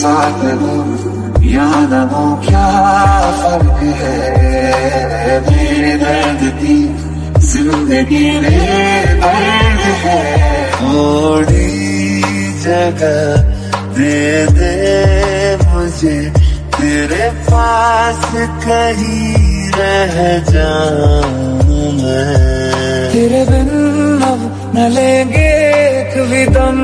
साथ हो या न हो क्या फर्क है। मेरे दर्द की जिंदगी में दर्द है। थोड़ी जगह दे दे मुझे तेरे पास, कहीं रह जाऊं मैं। तेरे बिन अब न लेंगे एक भी दम।